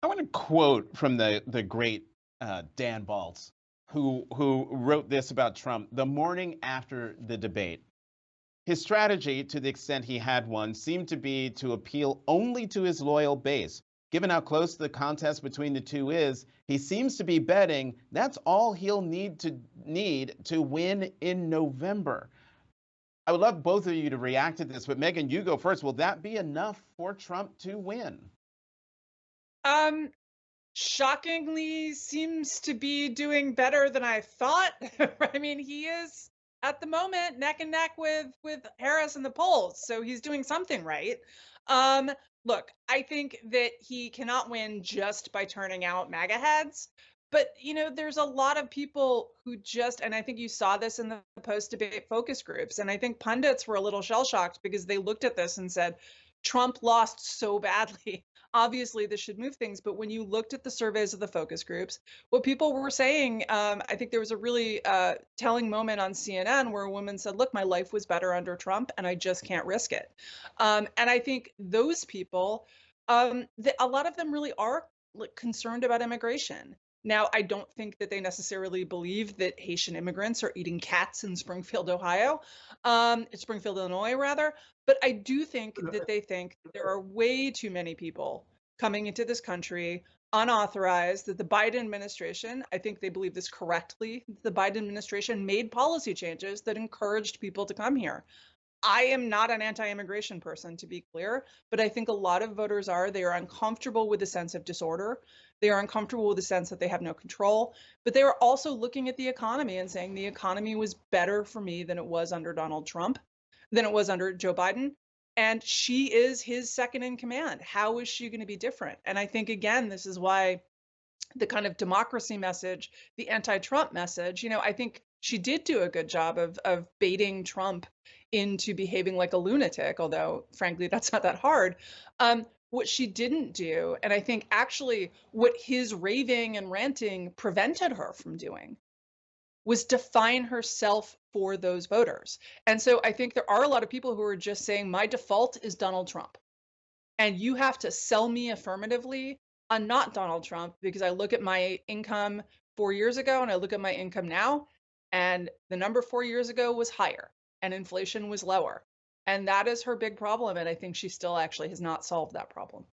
I want to quote from the great Dan Balz, who wrote this about Trump the morning after the debate. His strategy, to the extent he had one, seemed to be to appeal only to his loyal base. Given how close the contest between the two is, he seems to be betting that's all he'll need to win in November. I would love both of you to react to this, but Megan, you go first. Will that be enough for Trump to win? Um, Shockingly seems to be doing better than I thought. I mean, he is at the moment neck and neck with Harris in the polls, so he's doing something right. Um, Look, I think that he cannot win just by turning out MAGA heads. But there's a lot of people who just, and I think you saw this in the post-debate focus groups, and I think pundits were a little shell-shocked because they looked at this and said, Trump lost so badly. Obviously, this should move things. But when you looked at the surveys of the focus groups, what people were saying, I think there was a really telling moment on CNN where a woman said, "Look, my life was better under Trump, and I just can't risk it." And I think those people, a lot of them really are concerned about immigration. Now, I don't think that they necessarily believe that Haitian immigrants are eating cats in Springfield, Ohio, Springfield, Illinois, rather. But I do think that they think that there are way too many people coming into this country unauthorized, that the Biden administration, I think they believe this correctly, the Biden administration made policy changes that encouraged people to come here. I am not an anti-immigration person, to be clear, but I think a lot of voters are. They are uncomfortable with the sense of disorder. They are uncomfortable with the sense that they have no control, but they are also looking at the economy and saying the economy was better for me than it was under Donald Trump, than it was under Joe Biden. And she is his second in command. How is she going to be different? And I think, again, this is why the kind of democracy message, the anti-Trump message, I think she did do a good job of baiting Trump into behaving like a lunatic, although frankly, that's not that hard. What she didn't do, and I think actually what his raving and ranting prevented her from doing, was define herself for those voters. And so I think there are a lot of people who are just saying, my default is Donald Trump. And you have to sell me affirmatively on not Donald Trump because I look at my income 4 years ago and I look at my income now, and the number 4 years ago was higher and inflation was lower. And that is her big problem. And I think she still actually has not solved that problem.